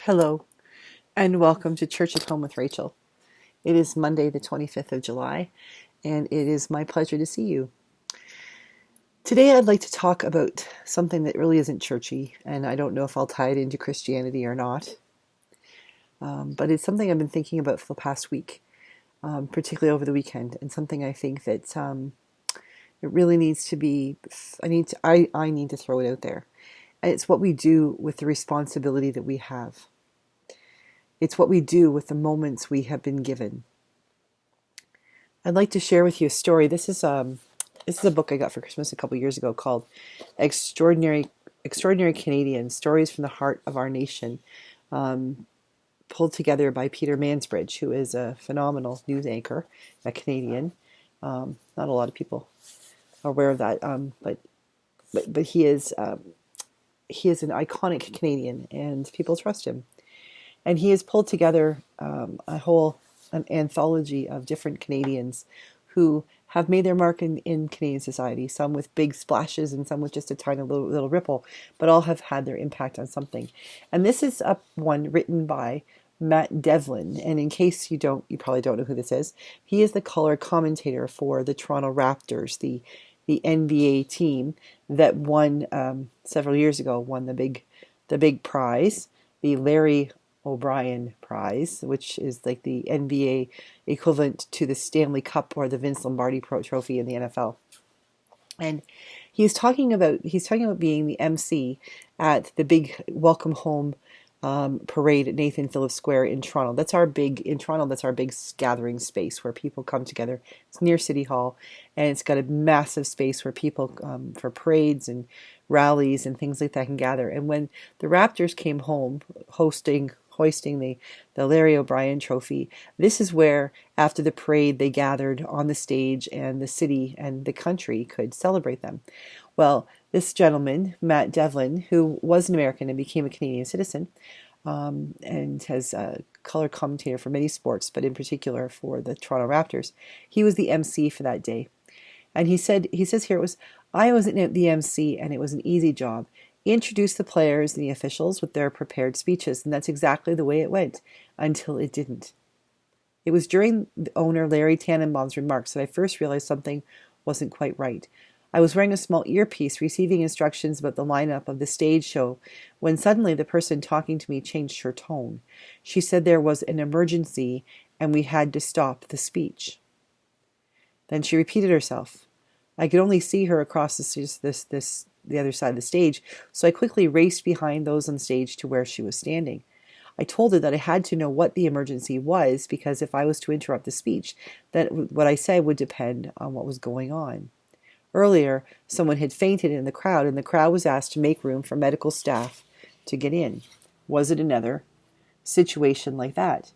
Hello, and welcome to Church at Home with Rachel. It is Monday, the 25th of July, and it is my pleasure to see you. Today, I'd like to talk about something that really isn't churchy, and I don't know if I'll tie it into Christianity or not, but it's something I've been thinking about for the past week, particularly over the weekend, and something I think that it really needs to be. I need to throw it out there. And it's what we do with the responsibility that we have. It's what we do with the moments we have been given. I'd like to share with you a story. This is a book I got for Christmas a couple years ago called Extraordinary Canadians, Stories from the Heart of Our Nation, pulled together by Peter Mansbridge, who is a phenomenal news anchor, a Canadian. Not a lot of people are aware of that, but he is an iconic Canadian, and people trust him. And he has pulled together an anthology of different Canadians who have made their mark in Canadian society, some with big splashes and some with just a tiny little ripple, but all have had their impact on something. And this is one written by Matt Devlin. And in case you probably don't know who this is, he is the color commentator for the Toronto Raptors, the NBA team that won several years ago, won the big prize, the Larry O'Brien Prize, which is like the NBA equivalent to the Stanley Cup or the Vince Lombardi Trophy in the NFL. And he's talking about being the MC at the big welcome home parade at Nathan Phillips Square in Toronto. That's our big gathering space where people come together. It's near City Hall, and it's got a massive space where people for parades and rallies and things like that can gather. And when the Raptors came home hoisting the Larry O'Brien Trophy, this is where, after the parade, they gathered on the stage and the city and the country could celebrate them. Well, this gentleman, Matt Devlin, who was an American and became a Canadian citizen, and has a color commentator for many sports, but in particular for the Toronto Raptors, he was the MC for that day. And he says here, I was the MC, and it was an easy job. Introduce the players and the officials with their prepared speeches, and that's exactly the way it went, until it didn't. It was during the owner Larry Tannenbaum's remarks that I first realized something wasn't quite right. I was wearing a small earpiece, receiving instructions about the lineup of the stage show, when suddenly the person talking to me changed her tone. She said there was an emergency, and we had to stop the speech. Then she repeated herself. I could only see her across the other side of the stage, so I quickly raced behind those on stage to where she was standing. I told her that I had to know what the emergency was, because if I was to interrupt the speech, that what I said would depend on what was going on. Earlier, someone had fainted in the crowd, and the crowd was asked to make room for medical staff to get in. Was it another situation like that?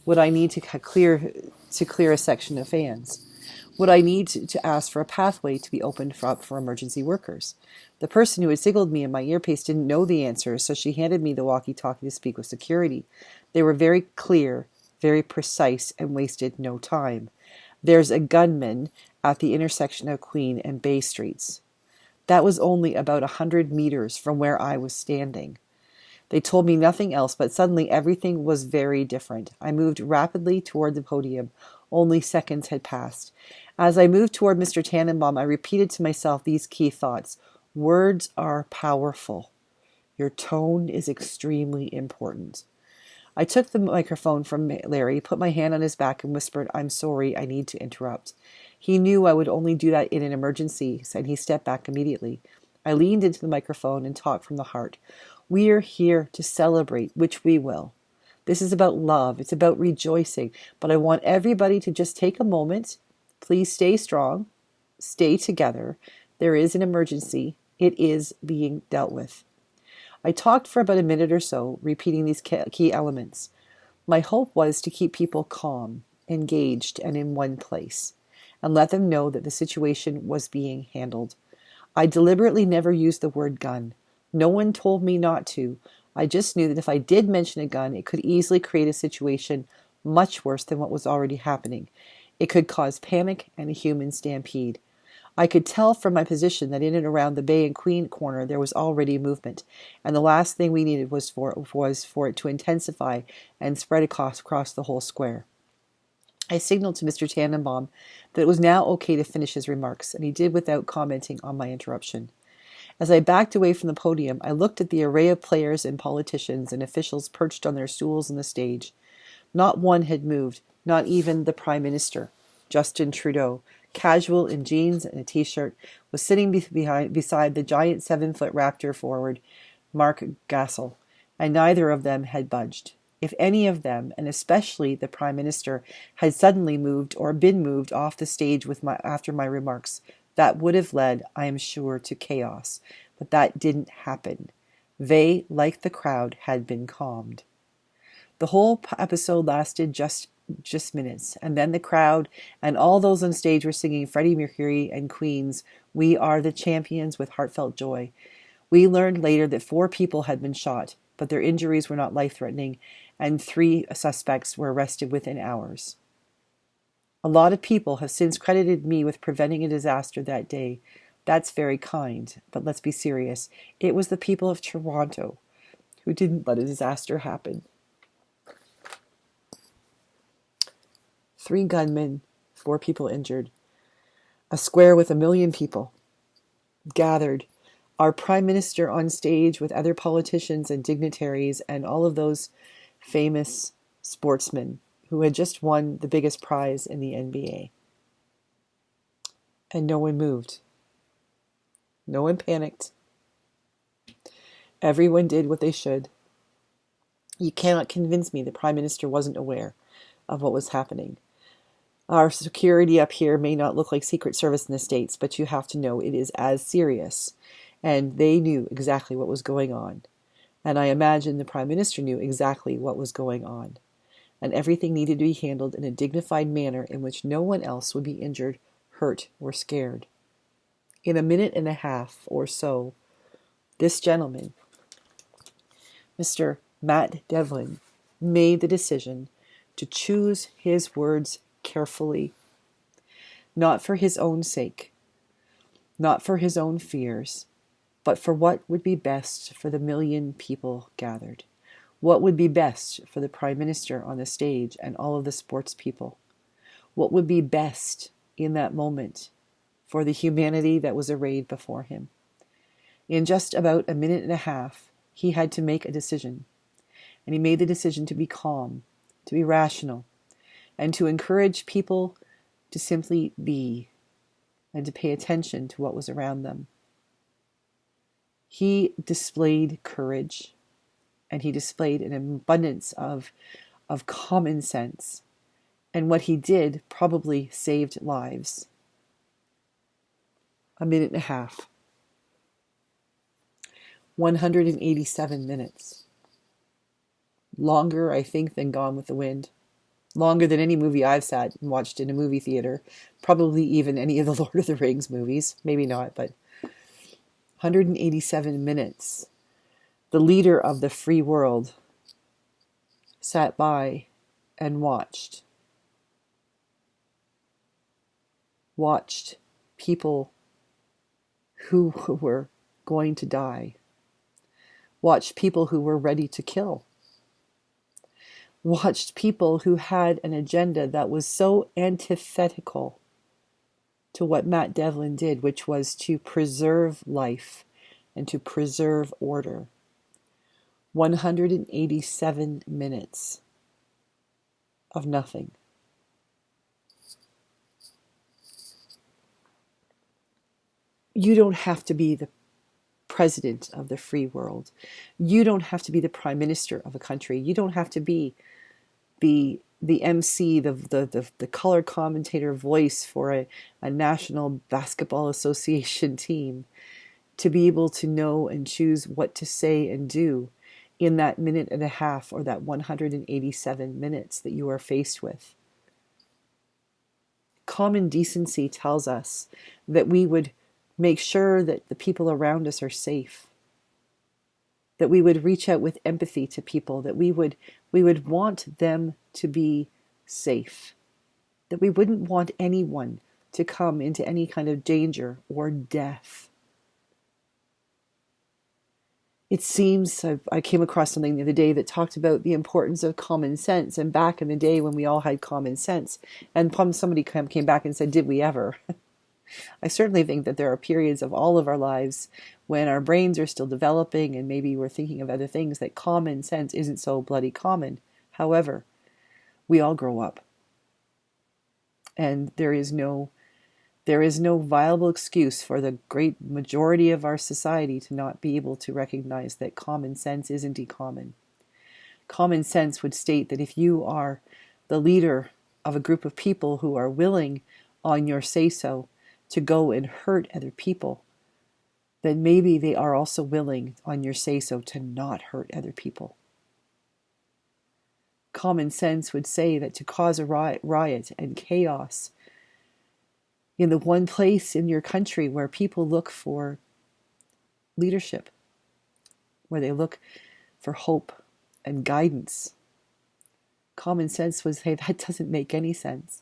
Would I need to clear a section of fans? Would I need to ask for a pathway to be opened up for emergency workers? The person who had signaled me in my earpiece didn't know the answer, so she handed me the walkie-talkie to speak with security. They were very clear, very precise, and wasted no time. There's a gunman at the intersection of Queen and Bay Streets. That was only about 100 meters from where I was standing. They told me nothing else, but suddenly everything was very different. I moved rapidly toward the podium. Only seconds had passed. As I moved toward Mr. Tannenbaum, I repeated to myself these key thoughts. Words are powerful. Your tone is extremely important. I took the microphone from Larry, put my hand on his back, and whispered, I'm sorry, I need to interrupt. He knew I would only do that in an emergency, and he stepped back immediately. I leaned into the microphone and talked from the heart. We're here to celebrate, which we will. This is about love. It's about rejoicing. But I want everybody to just take a moment. Please stay strong. Stay together. There is an emergency. It is being dealt with. I talked for about a minute or so, repeating these key elements. My hope was to keep people calm, engaged, and in one place, and let them know that the situation was being handled. I deliberately never used the word gun. No one told me not to. I just knew that if I did mention a gun, it could easily create a situation much worse than what was already happening. It could cause panic and a human stampede. I could tell from my position that in and around the Bay and Queen corner there was already movement, and the last thing we needed was for it to intensify and spread across the whole square. I signaled to Mr. Tannenbaum that it was now okay to finish his remarks, and he did without commenting on my interruption. As I backed away from the podium, I looked at the array of players and politicians and officials perched on their stools on the stage. Not one had moved, not even the Prime Minister. Justin Trudeau, casual in jeans and a t-shirt, was sitting beside the giant 7-foot Raptor forward, Mark Gasol, and neither of them had budged. If any of them, and especially the Prime Minister, had suddenly moved or been moved off the stage after my remarks, that would have led, I am sure, to chaos. But that didn't happen. They, like the crowd, had been calmed. The whole episode lasted just minutes, and then the crowd and all those on stage were singing Freddie Mercury and Queen's "We Are the Champions" with heartfelt joy. We learned later that 4 people had been shot, but their injuries were not life-threatening, and 3 suspects were arrested within hours. A lot of people have since credited me with preventing a disaster that day. That's very kind, but let's be serious. It was the people of Toronto who didn't let a disaster happen. 3 gunmen, 4 people injured. A square with 1 million people gathered. Our Prime Minister on stage with other politicians and dignitaries and all of those famous sportsmen who had just won the biggest prize in the NBA. And no one moved. No one panicked. Everyone did what they should. You cannot convince me the Prime Minister wasn't aware of what was happening. Our security up here may not look like Secret Service in the States, but you have to know it is as serious. And they knew exactly what was going on. And I imagine the Prime Minister knew exactly what was going on. And everything needed to be handled in a dignified manner in which no one else would be injured, hurt, or scared. In a minute and a half or so, this gentleman, Mr. Matt Devlin, made the decision to choose his words carefully, not for his own sake, not for his own fears, but for what would be best for the 1 million people gathered, what would be best for the Prime Minister on the stage and all of the sports people, what would be best in that moment for the humanity that was arrayed before him. In just about a minute and a half, he had to make a decision, and he made the decision to be calm, to be rational, and to encourage people to simply be and to pay attention to what was around them. He displayed courage, and he displayed an abundance of common sense, and what he did probably saved lives. A minute and a half. 187 minutes. Longer, I think, than Gone with the Wind. Longer than any movie I've sat and watched in a movie theater. Probably even any of the Lord of the Rings movies. Maybe not, but 187 minutes. The leader of the free world sat by and watched. Watched people who were going to die. Watched people who were ready to kill. Watched people who had an agenda that was so antithetical to what Matt Devlin did, which was to preserve life and to preserve order. 187 minutes of nothing. You don't have to be the president of the free world. You don't have to be the prime minister of a country. You don't have to be the MC, the color commentator voice for a national basketball association team to be able to know and choose what to say and do in that minute and a half or that 187 minutes that you are faced with. Common decency tells us that we would make sure that the people around us are safe, that we would reach out with empathy to people, that we would want them to be safe, that we wouldn't want anyone to come into any kind of danger or death. It seems, I came across something the other day that talked about the importance of common sense. And back in the day when we all had common sense, and somebody came back and said, did we ever? I certainly think that there are periods of all of our lives when our brains are still developing and maybe we're thinking of other things, that common sense isn't so bloody common. However, we all grow up. And there is no viable excuse for the great majority of our society to not be able to recognize that common sense isn't common. Common sense would state that if you are the leader of a group of people who are willing, on your say-so, to go and hurt other people, then maybe they are also willing, on your say-so, to not hurt other people. Common sense would say that to cause a riot and chaos in the one place in your country where people look for leadership, where they look for hope and guidance, common sense would say that doesn't make any sense.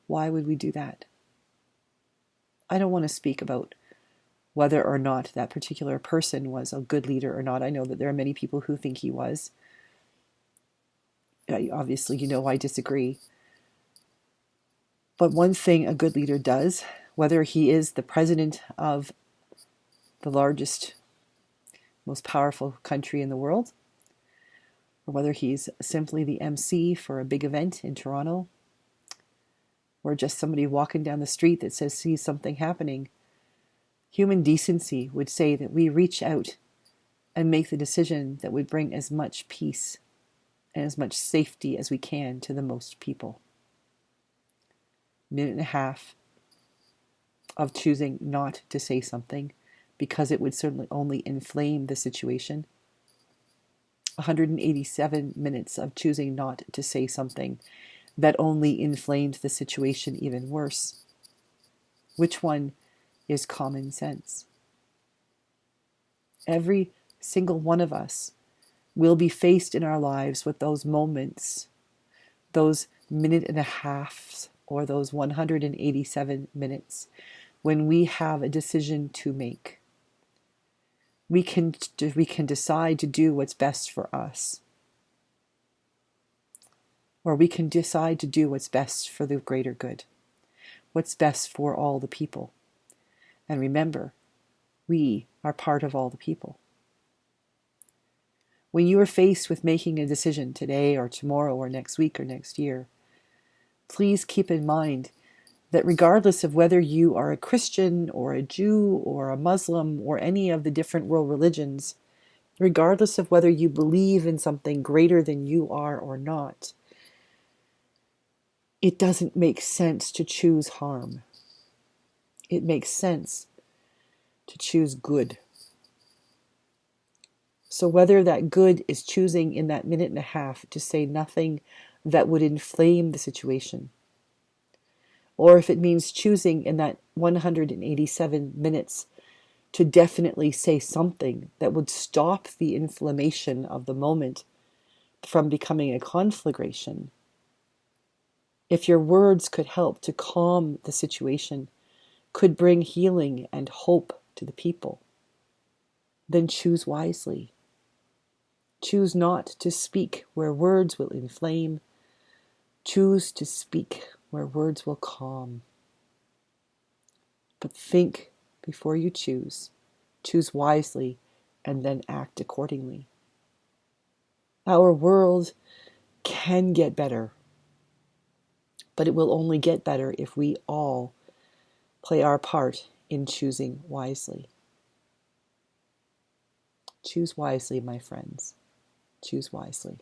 Why would we do that? I don't want to speak about whether or not that particular person was a good leader or not. I know that there are many people who think he was. Obviously, I disagree. But one thing a good leader does, whether he is the president of the largest, most powerful country in the world, or whether he's simply the MC for a big event in Toronto, or just somebody walking down the street that sees something happening, human decency would say that we reach out and make the decision that would bring as much peace and as much safety as we can to the most people. Minute and a half of choosing not to say something because it would certainly only inflame the situation. 187 minutes of choosing not to say something that only inflamed the situation even worse. Which one is common sense? Every single one of us will be faced in our lives with those moments, those minute and a halves, or those 187 minutes when we have a decision to make. We can decide to do what's best for us. Or we can decide to do what's best for the greater good. What's best for all the people. And remember, we are part of all the people. When you are faced with making a decision today or tomorrow or next week or next year, please keep in mind that regardless of whether you are a Christian or a Jew or a Muslim or any of the different world religions, regardless of whether you believe in something greater than you are or not, it doesn't make sense to choose harm. It makes sense to choose good. So whether that good is choosing in that minute and a half to say nothing that would inflame the situation, or if it means choosing in that 187 minutes to definitely say something that would stop the inflammation of the moment from becoming a conflagration, if your words could help to calm the situation, could bring healing and hope to the people, then choose wisely. Choose not to speak where words will inflame. Choose to speak where words will calm. But think before you choose. Choose wisely and then act accordingly. Our world can get better, but it will only get better if we all play our part in choosing wisely. Choose wisely, my friends. Choose wisely.